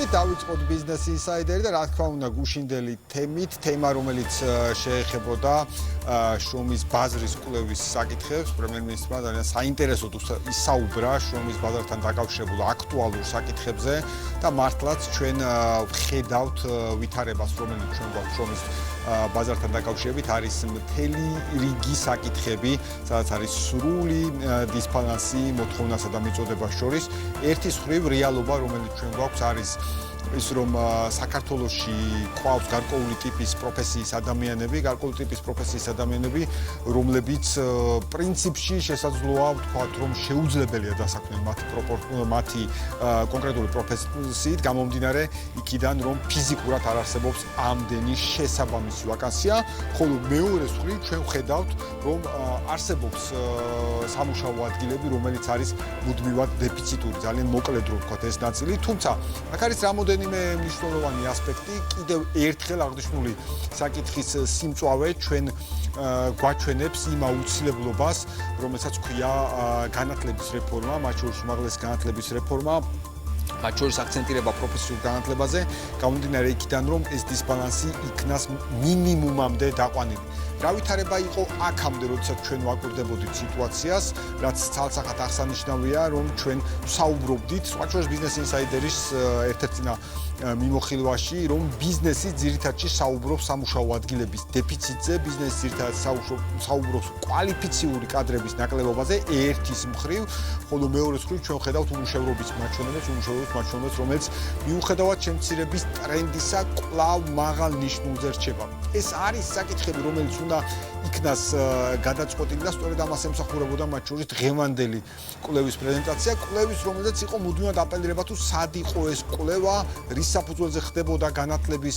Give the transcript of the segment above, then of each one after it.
მოდით დავიწყოთ Business Insider და რა თქმა უნდა გუშინდელი თემა რომელიც შეეხებოდა შრომის ბაზრის კვლევის საკითხებს პრემიერ-მინისტრმა ძალიან საინტერესოდ ისაუბრა შრომის ბაზართან დაკავშირებულ აქტუალურ საკითხებზე და მართლაც ჩვენ ვხედავთ ვითარებას რომელიც ჩვენ გვაქვს შრომის ბაზართან დაკავშირებით არის მთელი რიგი საკითხები სადაც არის სრული დისბალანსი მოთხოვნასა და მიწოდებას შორის ერთის მხრივ რეალობა რომელიც ჩვენ გვაქვს არის ის რომ საქართველოში ყავს გარკვეული ტიპის პროფესიის ადამიანები, რომლებიც პრინციპში შესაძლოა ვთქვათ, რომ შეუძლებელია დასაქმდნენ მათი კონკრეტული პროფესიით გამომდინარე იქიდან, რომ ფიზიკურად არ არსებობს ამდენი შესაბამისი ვაკანსია, ხოლო მეორე მხრივ ჩვენ ვხედავთ, რომ არსებობს სამუშაო ადგილები, რომელიც არის მუდმივად დეფიციტური, ძალიან მოკლე დრო ვთქვათ ეს ნაწილი, თუმცა აქ არის რამოდენიმე მნიშვნელოვანი ასპექტი, კიდევ ერთხელ აღნიშნული საკითხის სიმწვავე ჩვენ გვაჩვენებს იმ აუცილებლობას, რომელსაც ქვია განათლების რეფორმა, მათ შორის უმაღლესი განათლების რეფორმა, მათ შორის აქცენტირება პროფესიულ განათლებაზე, გამომდინარე იქიდან, რომ ეს დისბალანსი იქნას მინიმუმამდე დაყვანილი. რა ვითარება იყო აქამდე, როდესაც ჩვენ ვაკვირდებოდით სიტუაციას, რაც ცალსახად აღსანიშნავია, რომ ჩვენ ვსაუბრობდით, სხვა შორის Business Insider-ის ერთ-ერთ წინა მიმოხილვაში, რომ ბიზნესი ძირითადში საუბრობს სამუშაო ადგილების დეფიციტზე, ბიზნესი ძირითადად საუბრობს კვალიფიციური კადრების ნაკლებობაზე ერთის მხრივ, ხოლო მეორე მხრივ ჩვენ ვხედავთ უმუშევრობის მაჩვენებელს, რომელიც მიუხედავად შემცირების ტრენდისა კვლავ მაღალ ნიშნულზე რჩება. ეს არის საკითხები, რომელიც უნდა იქნას გადაწყვეტილი და სწორედ ამას ემსახურებოდა მათ შორის დღევანდელი კვლევის პრეზენტაცია, კვლევის რომელზეც იყო მუდმივად აპელირება თუ სად იყო ეს კვლევა, რის საფუძველზე ხდებოდა განათლების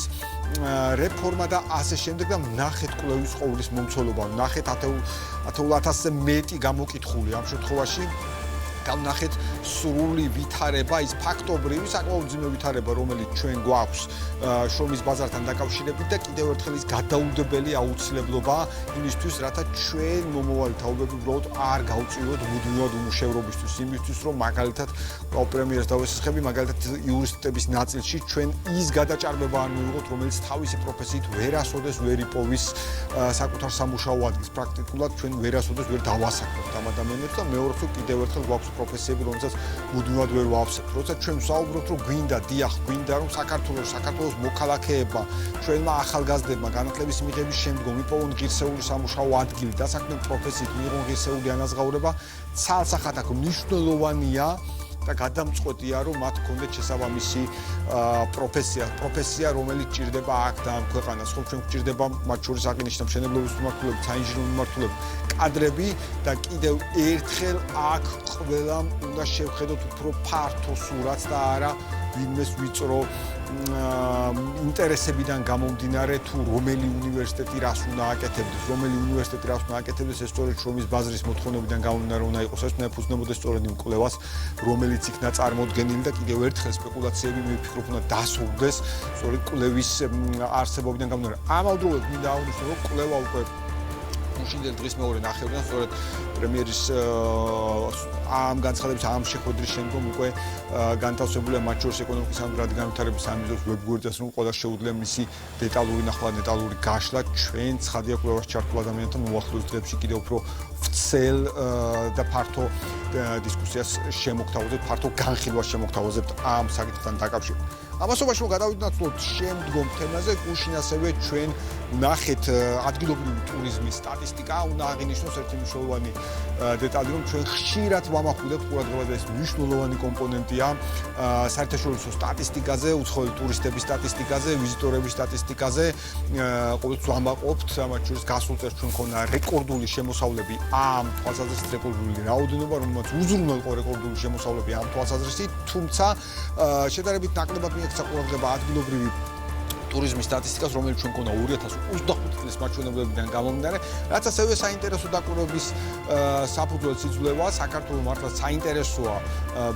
რეფორმა და ასე შემდეგ და ნახეთ კვლევის ყოვლის მომცველობა, ნახეთ 10,000-ზე მეტი გამოკითხული ამ შემთხვევაში ნახეთ სრული ვითარება, ის ფაქტობრივი საკმაოდ მძიმე ვითარება, რომელიც ჩვენ გვაქვს შრომის ბაზართან დაკავშირებით და კიდევ ერთხელ ის გადაუდებელი აუცილებლობა იმისთვის, რათა ჩვენ მომავალი თაობები უბრალოდ არ გავწივოთ მუდმივად უმუშევრობისთვის, იმისთვის, რომ მაგალითად პრემიერს დავესახები, მაგალითად იურისტების ნაწილში ჩვენ ის გადაჭარბება არ მივიღოთ, რომელიც თავისი პროფესიით ვერასოდეს ვერ იპოვის საკუთარ სამუშაო ადგილს. პრაქტიკულად ჩვენ ვერასოდეს ვერ დავასაქმებთ ამ ადამიანებს და მეორე მხრივ კიდევ ერთხელ გვაქვს პროფესიები, რომელსაც მუდმივად ვერ ვავსებთ. როცა ჩვენ ვსაუბრობთ, რომ გვინდა რომ საქართველოს მოქალაქეებმა, ჩვენმა ახალგაზრდებმა განათლების მიღების შემდგომ იპოვონ ღირსეული სამუშაო ადგილი, დასაქმდნენ პროფესიით, მიიღონ ღირსეული ანაზღაურება, ცალსახად აქ მნიშვნელოვანია და გადამწყვეტია, რომ მათ ჰქონდეთ შესაბამისი პროფესია, რომელიც ჭირდება აქ და ამ ქვეყანას. ხო, ჩვენ გვჭირდება მათ შორის აღინიშნა მშენებლობის მიმართულებით, საინჟინრო მიმართულებით კადრები და კიდევ ერთხელ აქ ყველამ უნდა შევხედოთ უფრო ფართო სურათს და არა ვინმეს ვიწრო ინტერესებიდან გამომდინარე თუ რომელი უნივერსიტეტი რას უნდა აკეთებდეს, ეს სწორედ შრომის ბაზრის მოთხოვნებიდან გამომდინარე უნდა იყოს. ეს უნდა ეფუძნებოდეს სწორედ იმ კვლევას, რომელიც იქნა წარმოდგენილი და კიდევ ერთხელ სპეკულაციები მე ვფიქრობ უნდა დასრულდეს სწორედ კვლევის არსებობიდან გამომდინარე. ამავდროულად მინდა აღვნიშნო, რომ კვლევა უკვე გუშინდელ დღის მეორე ნახევრიდან სწორედ პრემიერის ამ განცხადების ამ შეხვედრის შემდგომ უკვე განთავსებულია მათ შორის ეკონომიკის სამდგრადი განვითარების სამიზნეს ვებგვერდზე, რომ ყველა შეუძლია მისი დეტალური ნახვა, დეტალური გაშლა ჩვენ ცხადია კვლევაში ჩართულ ადამიანთან უახლოეს დღეებში კიდევ უფრო ვრცელ და ფართო დისკუსიას შემოგთავაზებთ, ფართო განხილვას შემოგთავაზებთ ამ საკითხთან დაკავშირებით. ამასობაში გადავიდნათლოთ შემდგომ თემაზე, გუშინ ასევე ჩვენ ვნახეთ ადგილობრივი ტურიზმის სტატისტიკა, უნდა აღინიშნოს ერთი მნიშვნელოვანი დეტალი, რომ ჩვენ ხშირად ვამახვილებთ ყურადღებას ეს მნიშვნელოვანი კომპონენტია საერთაშორისო სტატისტიკაზე, უცხოელი ტურისტების სტატისტიკაზე, ვიზიტორების სტატისტიკაზე, ყოველთვის ვამაყობთ, მათ შორის გასულ წელს ჩვენ ქონდა რეკორდული შემოსავლები ამ თვალსაზრისით, რეკორდული რაოდენობა, რომელმაც უზრუნველყო რეკორდული შემოსავლები ამ თვალსაზრისით, თუმცა შედარებით ნაკლებად მიექცა ყურადღება ადგილობრივი ტურიზმის სტატისტიკას, რომელიც ჩვენ ქონდა 2025 წლის მაჩვენებლებიდან გამომდინარე, რაც ასევე საინტერესო დაკვირვების საფუძველს იძლევა. საქართველოს მართლა საინტერესოა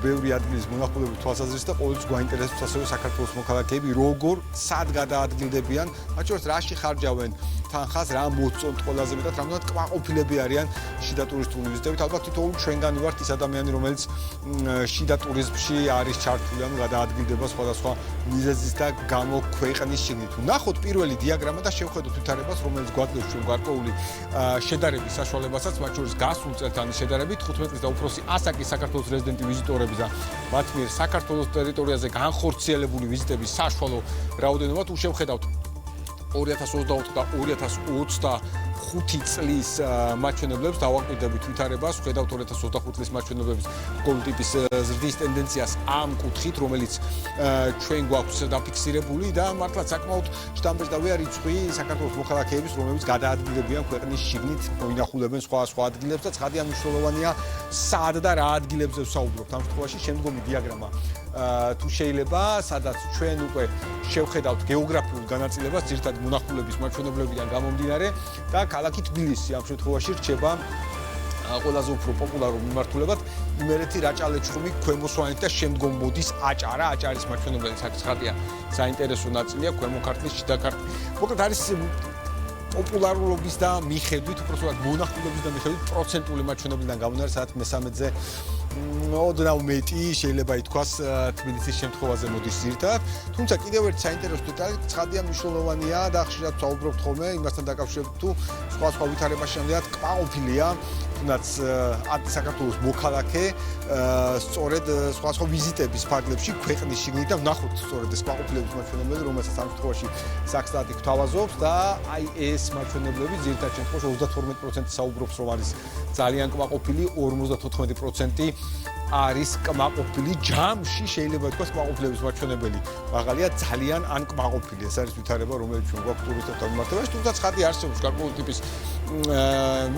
ბევრი ადგილის მონახულების თვალსაზრისით და ყოველთვის გვაინტერესებს ასევე საქართველოს მოქალაქეები, როგორ სად გადაადგილდებიან, მათ შორის რაში ხარჯავენ თანხას რა მოწონთ ყველაზე მეტად, რამდენად კმაყოფილები არიან შიდა ტურისტული ვიზიტებით. ალბათ თითოეული ჩვენგანი ვართ ის ადამიანი, რომელიც შიდა ტურიზმში არის ჩართული, ანუ გადაადგილდება სხვადასხვა მიზეზის და გამო ქვეყნის შიგნით. ნახოთ პირველი დიაგრამა და შევხედოთ ვითარებას, რომელიც გვაძლევს ჩვენ გარკვეული შედარების საშუალებასაც, მათ შორის გასულ წელთან შედარებით 15 წლის და უფროსი ასაკის საქართველოს რეზიდენტი ვიზიტორების და მათ მიერ საქართველოს ტერიტორიაზე განხორციელებული ვიზიტების საშუალო რაოდენობა თუ შევხედავთ 2024 და 2025 წლის მაჩვენებლებს დავაკვირდებით ვითარებას, ვხედავთ 2025 წლის მაჩვენებლების ყოველ ტიპის ზრდის ტენდენციას ამ კუთხით, რომელიც ჩვენ გვაქვს დაფიქსირებული და მართლა საკმაოდ შთამბეჭდავი არის რიცხვი საქართველოს მოქალაქეების, რომლებიც გადაადგილებიან ქვეყნის შიგნით, მოინახულებენ სხვა ადგილებს და ცხადია მნიშვნელოვანია სად და რა ადგილებზე ვსაუბრობთ. ამ შემთხვევაში შემდგომი დიაგრამა თუ შეიძლება, სადაც ჩვენ უკვე შევხედავთ გეოგრაფიულ განაწილებას, ძირითადად მონახულების მაჩვენებლებიდან გამომდინარე და ქალაქი თბილისი ამ შემთხვევაში რჩება ყველაზე უფრო პოპულარულ მიმართულებად. იმერეთი, რაჭა-ლეჩხუმი, ქვემო სვანეთი და შემდგომ მოდის აჭარა. აჭარის მაჩვენებლები საკითხია საინტერესო ნაწილია, ქვემო ქართლის, შიდა ქართლის. მოკლედ არის პოპულარულობის და მიხედვით, უпроსტად მონახულების და მიხედვით პროცენტული მაჩვენებლებიდან გამომდინარე, სადაც მესამედზე ოდნავ მეტი შეიძლება ითქვას თბილისის შემთხვევაზე მოდის ძირითადად. თუმცა კიდევ ერთი საინტერესო დეტალი, ცხადია მნიშვნელოვანია და ხშირად ვსაუბრობთ ხოლმე იმასთან დაკავშირებით, თუ სხვა ვითარებაში რამდენად კმაყოფილია თუნდაც საქართველოს მოქალაქე სწორედ სხვა ვიზიტების ფარგლებში ქვეყნის შიგნით და ვნახოთ სწორედ ეს კმაყოფილების მაჩვენებლები, რომელსაც ამ შემთხვევაში საქსტატი გვთავაზობს და აი ეს მაჩვენებლები ძირითადად შემთხვევაში 32% საუბრობს, რომ არის ძალიან კმაყოფილი, 54% არის კმაყოფილი ჯამში შეიძლება ითქვას კმაყოფილების მაჩვენებელი მაღალია ძალიან ან კმაყოფილი. ეს არის ვითარება, რომელიც ჩვენ გვაქვს ტურისტებთან მიმართებაში, თუმცა ცხადი არსებობს გარკვეული ტიპის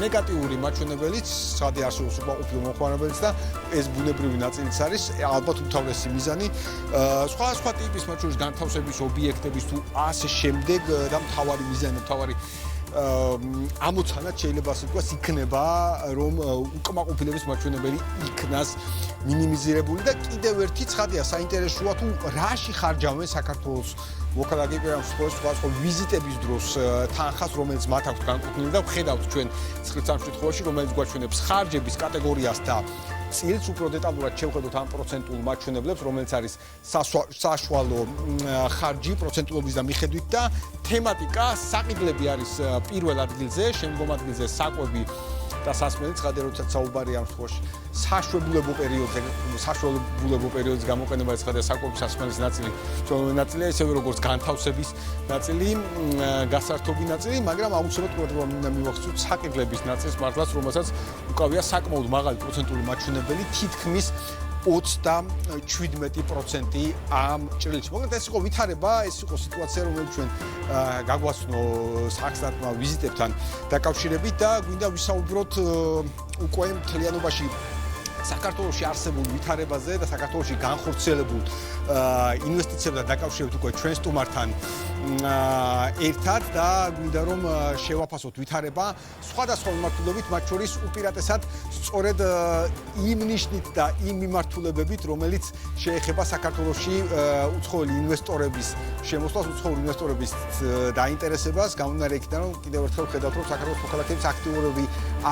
ნეგატიური მაჩვენებელიც, ცხადი არსებობს უკმაყოფილო მოხმარებელიც და ეს ბუნებრივი ნაწილიც არის, ალბათ უმთავრესი მიზანი. სხვა ტიპის მათ შორის განთავსების ობიექტების თუ ასე შემდეგ და მთავარი მიზანი, მთავარი ამოცანად შეიძლება ასე ვთქვას, იქნება რომ უკმაყოფილების მაჩვენებელი იქნას მინიმიზირებული და კიდევ ერთი ცხადია საინტერესოა თუ რაში ხარჯავენ საქართველოს მოქალაქეები ამ სხვა ვიზიტების დროს თანხას, რომელიც მათ აქვს განკუთვნილი და ვხედავთ ჩვენ ცხრით ამ შემთხვევაში, რომელიც გვაჩვენებს ხარჯების კატეგორიას და წილს უფრო დეტალურად შევხედოთ ამ პროცენტულ მაჩვენებლებს, რომელიც არის საშუალო ხარჯი პროცენტულობის და მიხედვით და თემატიკა საყიდლები არის პირველ ადგილზე, შემდგომ ადგილზე საკვები და სასმელი. ცხადია, როდესაც საუბარია ამ შემთხვევაში საშუალებულო პერიოდის გამოყენება, ცხადია საკვების სასმელის ნაწილი, ჩვენი ნაწილია, ისევე როგორც განთავსების ნაწილი, გასართობი ნაწილი, მაგრამ აუცილებლად ყურადღება უნდა მივახცოთ საყიდლების ნაწილს მართლაც, რომელსაც უკავია საკმაოდ მაღალი პროცენტული მაჩვენებელი, თითქმის 27% ამ ჭრილში. მოკლედ ეს იყო ვითარება, ეს იყო სიტუაცია, რომელიც ჩვენ გაგვაცნო საქსტატმა ვიზიტებთან დაკავშირებით და გვინდა ვისაუბროთ უკვე მთლიანობაში საქართველოში არსებულ ვითარებაზე და საქართველოში განხორციელებულ ინვესტიციებთან დაკავშირებით უკვე ჩვენ სტუმართან ერთად და გვინდა რომ შევაფასოთ ვითარება სხვადასხვა მიმართულებით, მათ შორის უპირატესად სწორედ იმ ნიშნით და იმ მიმართულებებით, რომელიც შეეხება საქართველოში უცხოელი ინვესტორების შემოსვლას, უცხოელი ინვესტორების დაინტერესებას, გამომდინარე იქიდან, რომ კიდევ ერთხელ ხედავთ, რომ საქართველოს მოქალაქეების აქტიურები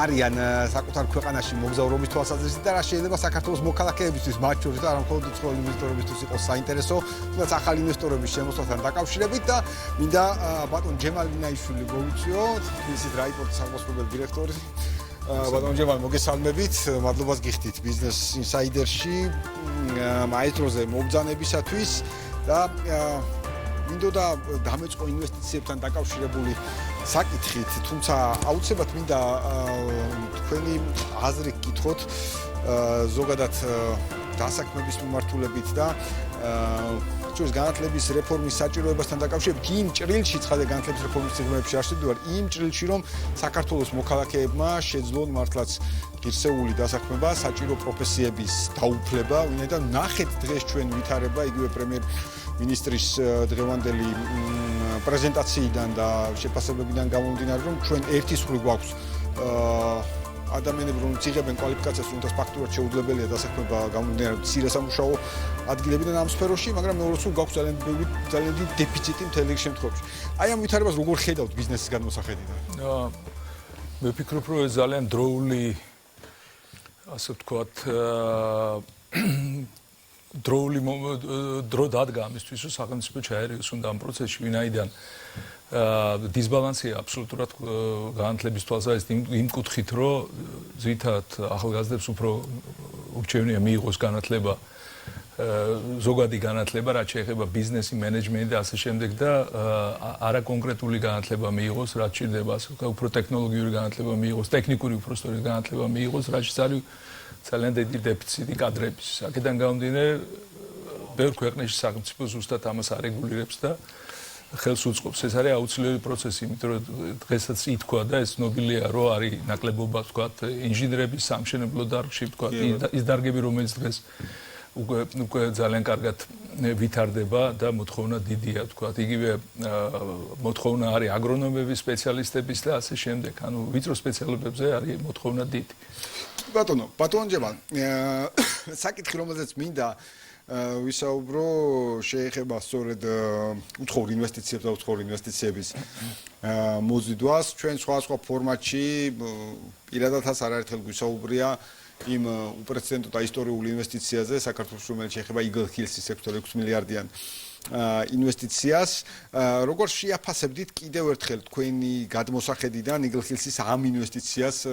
არიან საკუთარ ქვეყანაში მოგზაურობის თვალსაზრისით და შეიძლება საქართველოს მოქალაქეებისთვის, მათ შორის და არა მხოლოდ უცხოელი ინვესტორებისთვის იყოს საინტერესო, თუნდაც ახალი ინვესტორების შემოსვლასთან დაკავშირებით და მინდა ბატონ ჯემალ მინაიშვილი მოვიწვიო, თბილისის რაიპორტის აღმასრულებელი დირექტორი. ბატონ ჯემალ, მოგესალმებით, მადლობას გიხდით ბიზნეს ინსაიდერში მაესტროზე მობრძანებისათვის და მინდოდა დამეწყო ინვესტიციებთან დაკავშირებული საკითხით, თუმცა აუცილებლად მინდა თქვენი აზრი გკითხოთ ზოგადად დასაქმების მიმართულებით და ჩვენს განათლების რეფორმის საჭიროებასთან დაკავშირებით იმ ჭრილში, ცხადია განათლების რეფორმის წიგნებში არ შევდივარ, იმ ჭრილში, რომ საქართველოს მოქალაქეებმა შეძლონ მართლაც ღირსეული დასაქმება, საჭირო პროფესიების დაუფლება, ვინაიდან ნახეთ დღეს ჩვენ ვითარება იგივე პრემიერ-მინისტრის დღევანდელი პრეზენტაციიდან და შეფასებებიდან გამომდინარე, რომ ჩვენ ერთი სხული გვაქვს ადამიანები რომლებიც იღებენ კვალიფიკაციას, რომელთაც ფაქტურად შეუძლებელია დასაქმება გამომდინარე მცირე სამუშაო ადგილებიდან ამ სფეროში, მაგრამ მეორე სულ გაქვს ძალიან დიდი დეფიციტი მთელი შემთხვევაში. აი ამ ვითარებას როგორ ხედავთ ბიზნესის გადმოსახედიდან? მე ვფიქრობ, რომ ეს ძალიან დროული, ასე ვთქვათ, დრო დადგა ამისთვის, რომ სახელმწიფო ჩაერიოს უნდა ამ პროცესში, ვინაიდან დისბალანსია აბსოლუტურად განათლების თვალსაზრისით იმ კუთხით, რომ ძირითადად ახალგაზრდებს უფრო ურჩევნია მიიღოს განათლება, ზოგადი განათლება, რაც შეეხება ბიზნესი, მენეჯმენტი და ასე შემდეგ და არა კონკრეტული განათლება მიიღოს, რაც ჭირდება, ასე ვთქვათ, უფრო ტექნოლოგიური განათლება მიიღოს, ტექნიკური უпростоრი განათლება მიიღოს, რაც არის ძალიან დიდი დეფიციტი კადრების. აქედან გამომდინარე, ბევრ ქვეყნებში სახელმწიფო ზუსტად ამას არეგულირებს და ხელს უწყობს. ეს არის აუცილებელი პროცესი, იმიტომ რომ დღესაც ითქვა და ეს ნობილია, რომ არის ნაკლებობა, ვთქვათ, ინჟინერების სამშენებლო დარგში, ვთქვათ, ის დარგები, რომელიც დღეს უკვე ძალიან კარგად ვითარდება და მოთხოვნა დიდია, ვთქვათ, იგივე მოთხოვნა არის აგრონომების, სპეციალისტების და ასე შემდეგ. ანუ ვიწრო სპეციალობებზე არის მოთხოვნა დიდი. ბატონჯება, საკითხი, რომელზეც მინდა ვისაუბრო, შეეხება სწორედ უცხოურ ინვესტიციებს და უცხოურ ინვესტიციების მოზიდვას. ჩვენ სხვა ფორმატში პირადადაც არაერთხელ გვისაუბრია იმ უპრეცედენტო და ისტორიულ ინვესტიციაზე საქართველოს, რომელიც შეეხება Eagle Hills-ის 6.6 მილიარდიან ინვესტიციას. როგორ შეაფასებდით კიდევ ერთხელ თქვენი გადმოსახედიდან Eagle Hills-ის ამ ინვესტიციას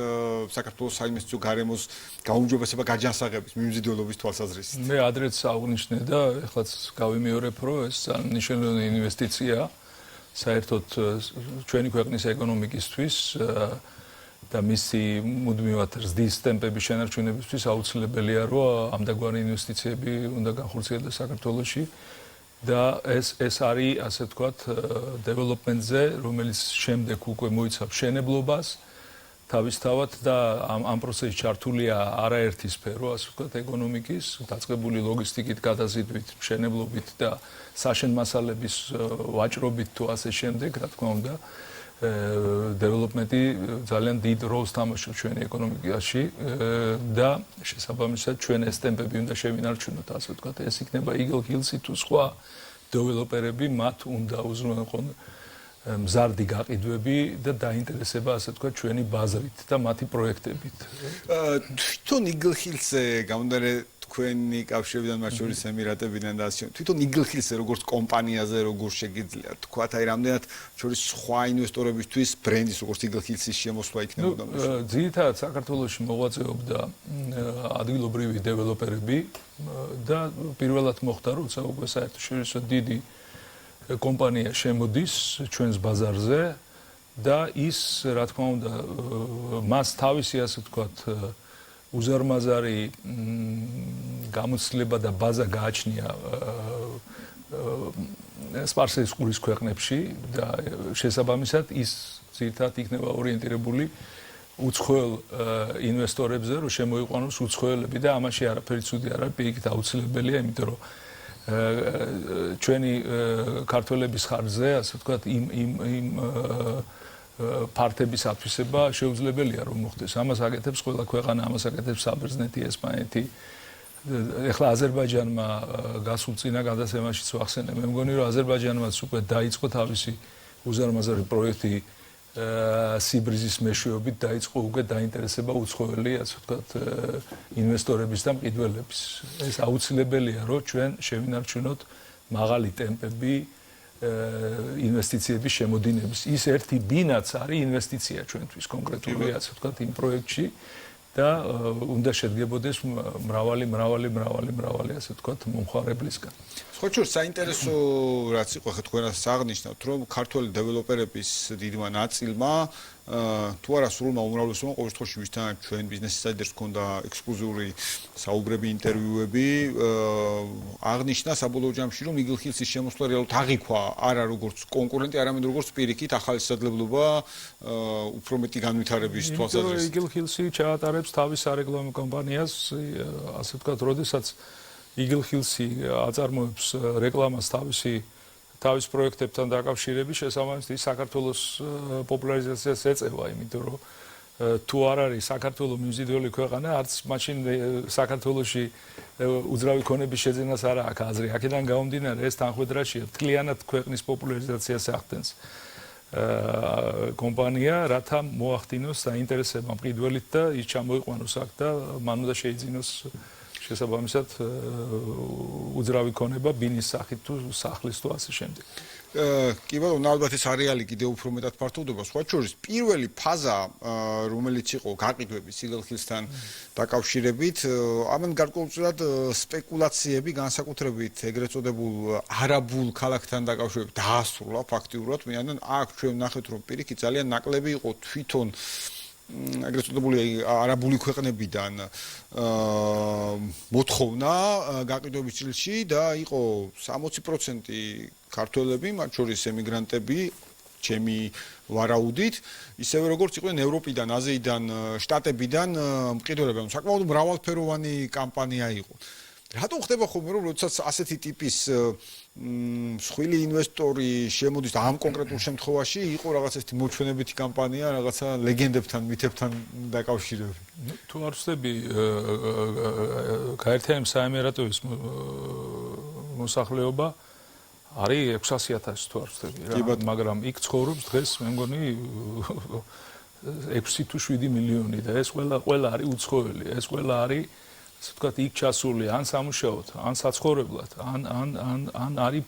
საქართველოს საინვესტიციო გარემოს გაუმჯობესება გაჯანსაღების მიმზიდველობის თვალსაზრისით? მე ადრეც აღნიშნე და ეხლაც გავიმეორებ, რომ ეს მნიშვნელოვანი ინვესტიცია საერთოდ ჩვენი ქვეყნის ეკონომიკისთვის და მისი მუდმივად ზრდის ტემპების შენარჩუნებისთვის აუცილებელია, რომ ამდაგვარი ინვესტიციები უნდა განხორციელდეს საქართველოში და ეს არის, ასე ვთქვათ, დეველოპმენტზე, რომელიც შემდეგ უკვე მოიცავს მშენებლობას თავისთავად და ამ პროცესში ჩართულია არაერთი სფერო, ასე ვთქვათ, ეკონომიკის, დაწყებული ლოგისტიკით, გადაზიდვით, მშენებლობით და საშენ მასალების ვაჭრობით თუ ასე შემდეგ, რა თქმა უნდა. დეველოპმენტი ძალიან დიდ როლს თამაშობს ჩვენი ეკონომიკაში და შესაბამისად ჩვენ ეს ტემპები უნდა შევინარჩუნოთ, ასე ვთქვათ, ეს იქნება Eagle Hills-ი თუ სხვა დეველოპერები, მათ უნდა უზრუნველყონ მზარდი გაყიდვები და დაინტერესება, ასე ვთქვათ, ჩვენი ბაზრით და მათი პროექტებით. თვითონ Eagle Hills-ზე გამომდინარე თქვენი კავშირებიდან, მათ შორის ემირატებიდან და ასე. თვითონ Eagle Hills-ზე როგორც კომპანიაზე როგორ შეგიძლია თქვათ, აი რამდენად შორის სხვა ინვესტორებისთვის ბრენდის როგორც Eagle Hills-ის შემოსვლა იქნებოდა? ძირითადად საქართველოში მოღვაწეობდა ადგილობრივი დეველოპერები და პირველად მოხდა, როცა უკვე საერთაშორისო დიდი კომპანია შემოდის ჩვენს ბაზარზე და ის, რა თქმა უნდა, მას თავისი, ასე ვთქვათ, უზარმაზარი გამოცდილება და ბაზა გააჩნია სპარსეთის ყურის ქვეყნებში და შესაბამისად ის ძირითადად იქნება ორიენტირებული უცხოელ ინვესტორებზე, რომ შემოიყვანოს უცხოელები და ამაში არაფერი ცუდი არ არის, პირიქით აუცილებელია, იმიტომ რომ ჩვენი ქართველების ხარჯზე, ასე ვთქვათ, იმ ფართების ათვისება შეუძლებელია რომ მოხდეს. ამას აკეთებს ყველა ქვეყანა, ამას აკეთებს საბერძნეთი, ესპანეთი. ეხლა აზერბაიჯანმა გასულ წინა გადაცემაშიც ვახსენე. მე მგონი რომ აზერბაიჯანმაც უკვე დაიწყო თავისი უზარმაზარი პროექტი სიბრიზის მეშვეობით დაიწყო უკვე დაინტერესება უცხოელი, ასე ვთქვათ, ინვესტორების და მყიდველების. ეს აუცილებელია, რომ ჩვენ შევინარჩუნოთ მაღალი ტემპები ინვესტიციების შემოდინების. ის ერთი ბინაც არის ინვესტიცია ჩვენთვის კონკრეტული, ასე ვთქვათ, იმ პროექტში და უნდა შედგებოდეს მრავალი, ასე ვთქვათ, მომხმარებლისგან. სხვა შორს საინტერესო რაც იყო, ხა თქვენას აღნიშნავთ, რომ ქართველი დეველოპერების დიდმა ნაწილმა თუ არა სრულმა უმრავლესობამ ყოველ შემთხვევაში ვისთან ჩვენ ბიზნეს ინსაიდერს ჰქონდა ექსკლუზიური საუბრები, ინტერვიუები, აღნიშნა საბოლოო ჯამში, რომ Eagle Hills-ის შემოსვლა რეალურად აღიქვა არა როგორც კონკურენტი, არამედ როგორც პირიქით ახალი შესაძლებლობა უფრო მეტი განვითარების თვალსაზრისით. Eagle Hills-ი ჩაატარებს თავის სარეკლამო კამპანიას, ასე ვთქვათ, როდესაც Eagle Hills-ი აწარმოებს რეკლამას თავის პროექტებთან დაკავშირებით, შესაბამისად ის საქართველოს პოპულარიზაციას ეწევა, იმიტომ რომ თუ არ არის საქართველოს მიმზიდველი ქვეყანა, არც მაშინ საქართველოში უძრავი ქონების შეძენას არ აქვს აზრი. აქედან გამომდინარე, ეს თანხმედრაშია მთლიანად ქვეყნის პოპულარიზაციას ახდენს. კომპანია, რათა მოახდინოს საინტერესება მყიდველით და ის ჩამოიყვანოს აქ და მან უნდა შეიძინოს შესაბამისად უძრავი ქონება ბინის სახით თუ სახლის თუ ასე შემდეგ. კი ბატონო, ალბათ ეს არეალი კიდევ უფრო მეტად ფართოვდება. სხვა შორის, პირველი ფაზა, რომელიც იყო გაყიდვების სიგელქილსთან დაკავშირებით, ამან გარკვეულწილად სპეკულაციები განსაკუთრებით ეგრეთ წოდებულ არაბულ ქალაქთან დაკავშირებით დაასრულა ფაქტიურად. მიანან აქ ჩვენ ნახეთ, რომ პირიქით ძალიან ნაკლები იყო თვითონ ეგრეთ წოდებული არაბული ქვეყნებიდან მოთხოვნა გაყიდვების წილში და იყო 60% ქართველები, მათ შორის ემიგრანტები, ჩემი ვარაუდით, ისევე როგორც იყვნენ ევროპიდან, აზიიდან, შტატებიდან მყიდველები, საკმაოდ მრავალფეროვანი კამპანია იყო. რატო ხდება ხოლმე, რომ როდესაც ასეთი ტიპის მსხვილი ინვესტორი შემოდის და ამ კონკრეტულ შემთხვევაში იყო რაღაც ესეთი მოჩვენებითი კამპანია, რაღაცა ლეგენდებთან, მითებთან დაკავშირებით. თუ არ ვცდები, გაერთიანებული საემირატოების მოსახლეობა არის 600,000 თუ არ ვცდები რა, მაგრამ იქ ცხოვრობს დღეს მე მგონი 6 თუ 7 მილიონი და ეს ყველა არის უცხოელი, ეს ყველა არის ასე ვთქვათ, იქ ჩასული ან სამუშაოდ, ან საცხოვრებლად, ან არის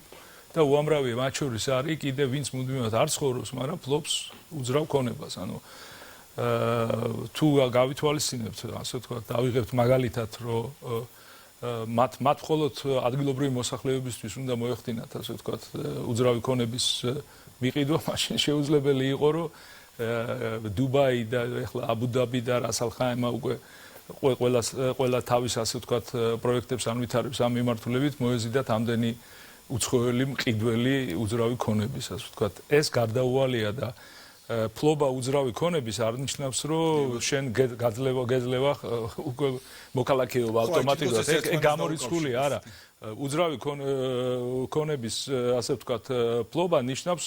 და უამრავია მათ შორის არის კიდე ვინც მუდმივად არ ცხოვრობს, მაგრამ ფლობს უძრავ ქონებას. ანუ თუ გავითვალისწინებთ, ასე ვთქვათ, დავიღებთ მაგალითად, რომ მათ მხოლოდ ადგილობრივი მოსახლეობისთვის უნდა მოეხდინათ, ასე ვთქვათ, უძრავი ქონების მიყიდვა, მაშინ შეუძლებელი იყო, რომ დუბაი და ეხლა აბუ-დაბი და რას-ალ-ხაიმა უკვე ყველა თავის ასე ვთქვათ პროექტებს ანვითარებს ამ მიმართულებით მოეზიდათ ამდენი უცხოელი მყიდველი უძრავი ქონების, ასე ვთქვათ. ეს გარდაუვალია და ფლობა უძრავი ქონების არ ნიშნავს, რომ შენ გეძლევა უკვე მოქალაქეობა ავტომატურად. ეს გამორიცხული არა. უძრავი ქონების, ასე ვთქვათ, ფლობა ნიშნავს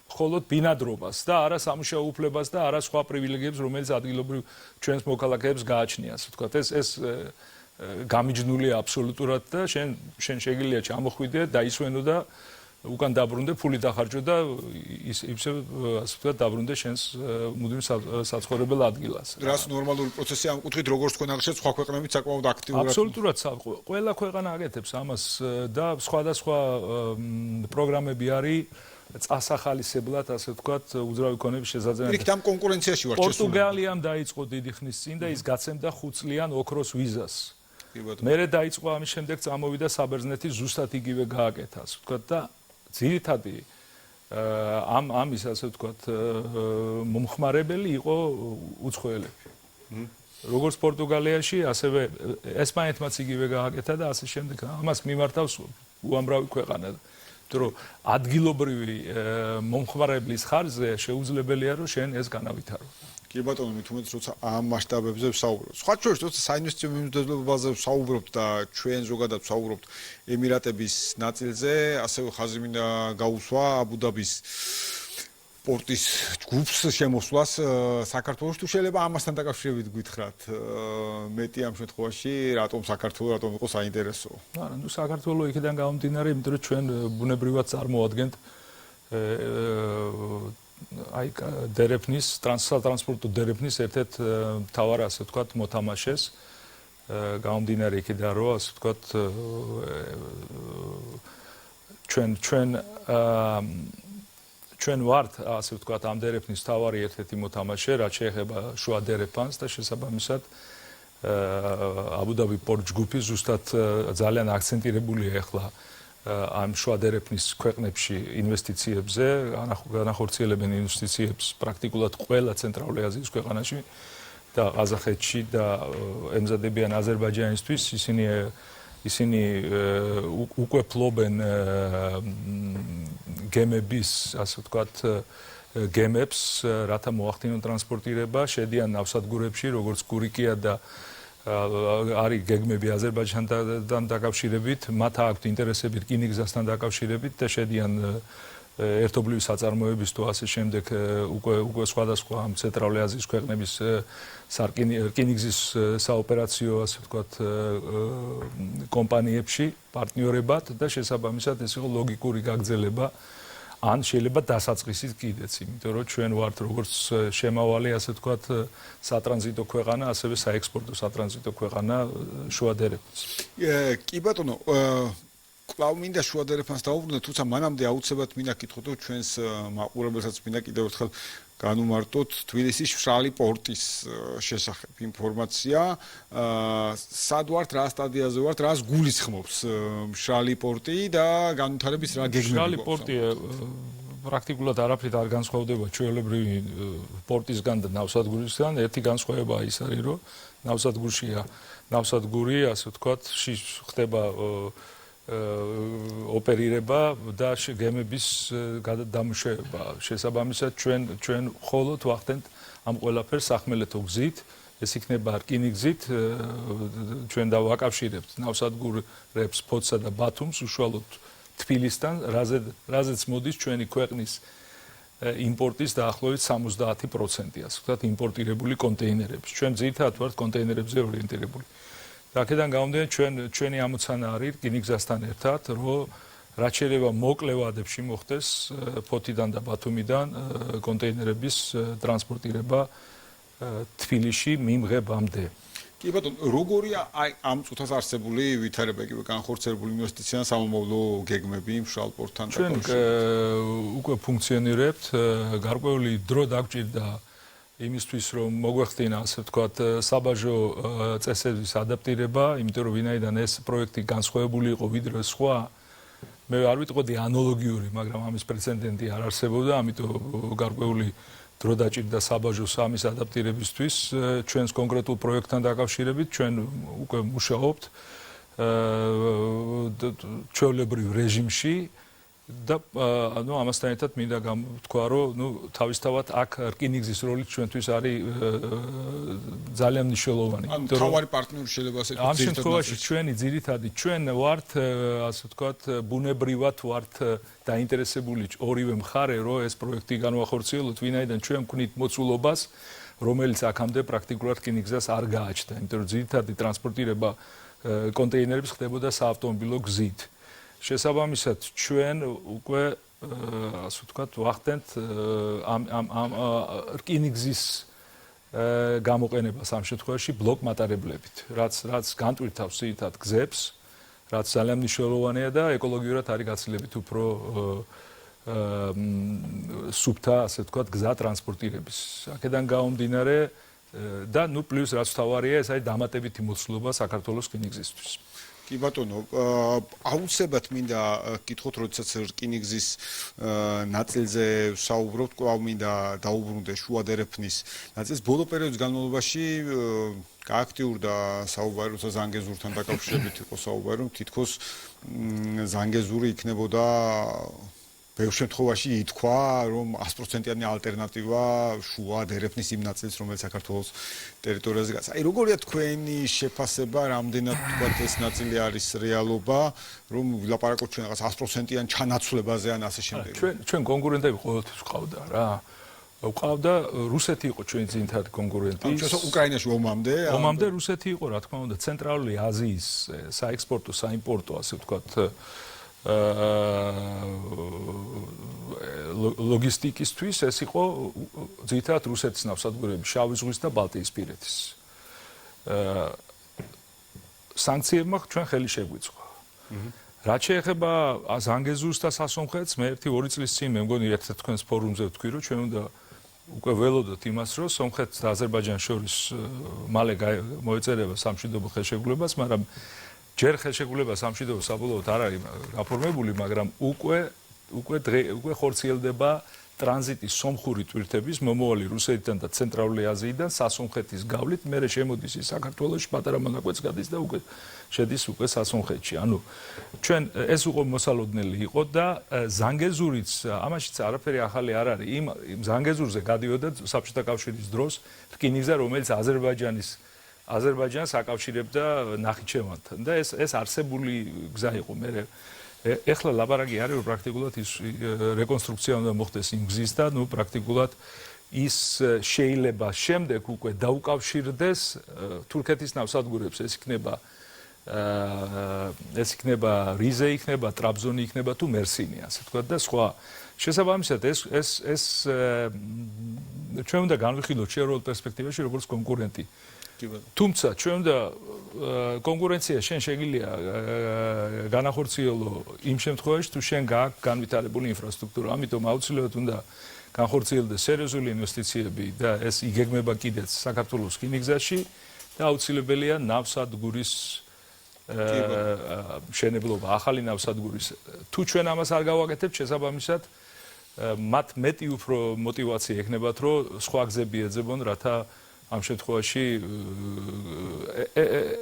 მხოლოდ ბინადრობას და არა სამუშაო უფლებას და არა სხვა პრივილეგიებს, რომელიც ადგილობრივ ჩვენს მოქალაქეებს გააჩნია, ასე ვთქვათ. ეს გამიჯნულია აბსოლუტურად და შენ შეგიძლია ჩამოხვიდე და ისვენო და უკან დაბრუნდე, ფული დახარჯო და ისე ასე ვთქვათ დაბრუნდე შენს მუდმივ საცხოვრებელ ადგილას. რას ნორმალური პროცესი ამ კუთხით როგორც თქვენ აღნიშნეთ, სხვა ქვეყნებიც საკმაოდ აქტიურად. აბსოლუტურად ყველა ქვეყანა აკეთებს ამას და სხვადასხვა პროგრამები არის წასახალისებლად, ასე ვთქვათ, უძრავი ქონების შესაძლებლად. იქ ამ კონკურენციაში ვარ შესული. პორტუგალიამ დაიწყო დიდი ხნის წინ და ის გაცემდა 5 წლიან ოქროს ვიზას. მერე დაიწყო ამის შემდეგ წამოვიდა საბერძნეთის ზუსტად იგივე გააკეთა, ასე ვთქვათ და ძირითადი ამის ასე ვთქვათ მომხმარებელი იყო უცხოელები. როგორც პორტუგალიაში, ასევე ესპანეთმაც იგივე გააკეთა და ასე შემდეგ. ამას მიმართავს უამრავი ქვეყანა. იმიტომ რომ ადგილობრივი მომხმარებლის ხარჯზე შეუძლებელია რომ შენ ეს განავითარო. კი ბატონო, მით უმეტეს როცა ამ მასშტაბებზე ვსაუბრობთ. სხვა შორის როცა საინვესტიციო მიმზიდველობაზე ვსაუბრობთ და ჩვენ ზოგადად ვსაუბრობთ ემირატების ნაწილზე, ასევე ხაზი მინდა გაუსვა აბუ-დაბის პორტის ჯგუფს შემოსვლას საქართველოში. თუ შეიძლება ამასთან დაკავშირებით გითხრათ მეტი ამ შემთხვევაში, რატომ საქართველო, რატომ იყო საინტერესო? არა, ნუ საქართველო იქიდან გამომდინარე, იმიტომ რომ ჩვენ ბუნებრივად წარმოადგენთ აი დერეფნის ტრანსპორტო დერეფნის ერთ-ერთ მთავარ ასე ვთქვათ მოთამაშეს გამომდინარე იქიდან რომ ასე ვთქვათ ჩვენ ვართ ასე ვთქვათ ამ დერეფნის მთავარი ერთ-ერთი მოთამაშე რაც შეეხება შუა დერეფანს და შესაბამისად აბუ-დაბი პორტ ჯგუფი ზუსტად ძალიან აქცენტირებულია ახლა ამ შუა დერეფნის ქვეყნებში ინვესტიციებზე, განახორციელებენ ინვესტიციებს პრაქტიკულად ყველა ცენტრალური აზიის ქვეყანაში და ყაზახეთში და ემზადებიან აზერბაიჯანისთვის. ისინი უკვე ფლობენ გემების, ასე ვთქვათ, გემებს, რათა მოახდინონ ტრანსპორტირება, შედიან ნავსადგურებში, როგორც კურიკია და არის გეგმები აზერბაიჯანთან დაკავშირებით, მათ აქვთ ინტერესები რკინიგზასთან დაკავშირებით და შედიან ერთობლივი საწარმოების თუ ასე შემდეგ უკვე სხვადასხვა ამ ცენტრალური აზიის ქვეყნების რკინიგზის საოპერაციო ასე ვთქვათ კომპანიებში პარტნიორებად და შესაბამისად ეს იყო ლოგიკური გაგრძელება ან შეიძლება დასაწყისით კიდეც, იმიტომ რომ ჩვენ ვართ როგორც შემავალი ასე ვთქვათ სატრანზიტო ქვეყანა, ასევე საექსპორტო სატრანზიტო ქვეყანა შუა დერეფანს. კი ბატონო, კვლავ მინდა შუა დერეფანს დაუბრუნდეთ, თუმცა მანამდე აუცილებლად მინდა კითხოთ ჩვენს მაყურებელსაც მინდა კიდევ ერთხელ განუმარტოთ თბილისის მშრალი პორტის შესახებ ინფორმაცია. სად ვართ, რა სტადიაზე ვართ, რას გულისხმობს მშრალი პორტი და განვითარების რა გეგმები გვაქვს? მშრალი პორტი პრაქტიკულად არაფრით არ განსხვავდება ჩვეულებრივი პორტისგან და ნავსადგურისგან. ერთი განსხვავება ის არის, რომ ნავსადგურშია ნავსადგური, ასე ვთქვათ, ხდება ოპერირება და გემების დამუშავება. შესაბამისად ჩვენ მხოლოდ ვახდენთ ამ ყველაფერს სახმელეთო გზით, ეს იქნება რკინიგზით, ჩვენ დავაკავშირებთ ნავსადგურებს ფოთსა და ბათუმს უშუალოდ თბილისთან, რაზეც მოდის ჩვენი ქვეყნის იმპორტის დაახლოებით 70%, ასე ვთქვათ, იმპორტირებული კონტეინერების. ჩვენ ძირითადად ვართ კონტეინერებზე ორიენტირებული. აქედან გამომდინარე ჩვენი ამოცანა არის რკინიგზასთან ერთად, რომ რაც შეიძლება მოკლე ვადებში მოხდეს ფოთიდან და ბათუმიდან კონტეინერების ტრანსპორტირება თბილისში მიმღებამდე. კი ბატონო, როგორია აი ამ წუთას არსებული ვითარება, იგივე განხორციელებული ინვესტიცია და სამომავლო გეგმები მშრალ პორტთან დაკავშირებით? ჩვენ უკვე ფუნქციონირებთ, გარკვეული დრო დაგჭირდა იმისთვის რომ მოგვეხდინა ასე ვთქვათ საბაჟო წესების ადაპტირება, იმიტომ რომ ვინაიდან ეს პროექტი განსხვავებული იყო ვიდრე სხვა, მე არ ვიტყოდი ანალოგიური, მაგრამ ამის პრეცედენტი არ არსებობდა, ამიტომ გარკვეული დრო დაჭირდა საბაჟოს ამის ადაპტირებისთვის. ჩვენს კონკრეტულ პროექტთან დაკავშირებით ჩვენ უკვე მუშაობთ ჩვეულებრივ რეჟიმში და ანუ ამასთან ერთად მინდა თქვა, რომ თავისთავად აქ რკინიგზის როლი ჩვენთვის არის ძალიან მნიშვნელოვანი. ანუ თავარი პარტნიორი შეიძლება ასე ვთქვათ. ამ შემთხვევაში ჩვენ ვართ, ასე ვთქვათ, ბუნებრივად ვართ დაინტერესებული ორივე მხარე, რომ ეს პროექტი განვახორციელოთ, ვინაიდან ჩვენ ვქნით მოცულობას, რომელიც აქამდე პრაქტიკულად რკინიგზას არ გააჩნდა, იმიტომ რომ ძირითადი ტრანსპორტირება კონტეინერების ხდებოდა საავტომობილო გზით. შესაბამისად ჩვენ უკვე ასე ვთქვათ ვახდენთ ამ რკინიგზის გამოყენებას ამ შემთხვევაში ბლოკ მატარებლებით, რაც განტვირთავს ძირითად გზებს, რაც ძალიან მნიშვნელოვანია და ეკოლოგიურად არის გაცილებით უფრო სუფთა, ასე ვთქვათ, გზა ტრანსპორტირების. აქედან გამომდინარე და პლუს რაც თავარია, ეს არის დამატებითი მოცულობა საქართველოს რკინიგზისთვის. კი ბატონო, აუცილებლად მინდა კითხოთ, როდესაც რკინიგზის ნაწილზე საუბრობთ, კვლავ მინდა დაუბრუნდე შუა დერეფნის ნაწილს. ბოლო პერიოდის განმავლობაში გააქტიურდა საუბარი, როცა ზანგეზურთან დაკავშირებით იყო საუბარი, რომ თითქოს ზანგეზური იქნებოდა ბევრ შემთხვევაში ითქვა, რომ 100%-იანი ალტერნატივა შუა დერეფნის იმ ნაწილს, რომელიც საქართველოს ტერიტორიაზე გადის. აი, როგორია თქვენი შეფასება, რამდენად თქვათ ეს ნაწილი არის რეალობა, რომ ვილაპარაკოთ ჩვენ რაღაც 100%-იან ჩანაცვლებაზე ან ასე შემდეგ. ჩვენ კონკურენტები ყოველთვის ვყავდა რა. ვყავდა რუსეთი იყო ჩვენი ძირითადი კონკურენტი. ჩვენ უკრაინაში ომამდე რუსეთი იყო, რა თქმა უნდა, ცენტრალური აზიის საექსპორტო, საიმპორტო, ასე ვთქვათ, ლოგისტიკისთვის ეს იყო ძირითადად რუსეთის ნავსადგურები, შავი ზღვის და ბალტიისპირეთის. სანქციებმა ჩვენ ხელი შეგვიწყო. რაც შეეხება ზანგეზურს და სასონხეთს, მე 1-2 წლის წინ მე მგონი ერთ-ერთ თქვენს ფორუმზე ვთქვი, რომ ჩვენ უნდა უკვე ველოდოთ იმას, რომ სომხეთს და აზერბაიჯანს შორის მალე მოეწერება სამშვიდობო ხელშეკრულებას, მაგრამ ჯერ ხელშეკრულება სამშვიდობო საბოლოოდ არ არის გაფორმებული, მაგრამ უკვე ხორციელდება ტრანზიტის სომხური ტვირთების მომავალი რუსეთიდან და ცენტრალური აზიიდან სასონხეთის გავლით, მერე შემოდის ის საქართველოში, პატარა მონაკვეთს გადის და უკვე შედის უკვე სასონხეთში. ანუ ჩვენ ეს უკვე მოსალოდნელი იყო და ზანგეზურიც ამაშიც არაფერი ახალი არ არის. იმ ზანგეზურზე გადიოდა საბჭოთა კავშირის დროს რკინიგზა, რომელიც აზერბაიჯანს აკავშირებდა ნახიჩევანთან და ეს არსებული გზა იყო. მერე ეხლა ლაპარაკი არის, რომ პრაქტიკულად ის რეკონსტრუქცია უნდა მოხდეს იმ გზის და პრაქტიკულად ის შეიძლება შემდეგ უკვე დაუკავშირდეს თურქეთის ნავსადგურებს, ეს იქნება რიზე, იქნება ტრაბზონი, იქნება თუ მერსინი, ასე ვთქვათ და სხვა. შესაბამისად ეს ჩვენ უნდა განვიხილოთ შეერულ პერსპექტივაში როგორც კონკურენტი. თუმცა ჩვენ უნდა კონკურენცია შენ შეგიძლია განახორციელო იმ შემთხვევაში თუ შენ გააქვს განვითარებული ინფრასტრუქტურა. ამიტომ აუცილებლად უნდა განხორციელდეს სერიოზული ინვესტიციები და ეს იგეგმება კიდეც საქართველოს რკინიგზაში და აუცილებელია ნავსადგურის მშენებლობა, ახალი ნავსადგურის. თუ ჩვენ ამას არ გავაკეთებთ, შესაბამისად მათ მეტი უფრო мотиваცია ექნებათ, რომ სხვა გზები ეძებონ, რათა ამ შემთხვევაში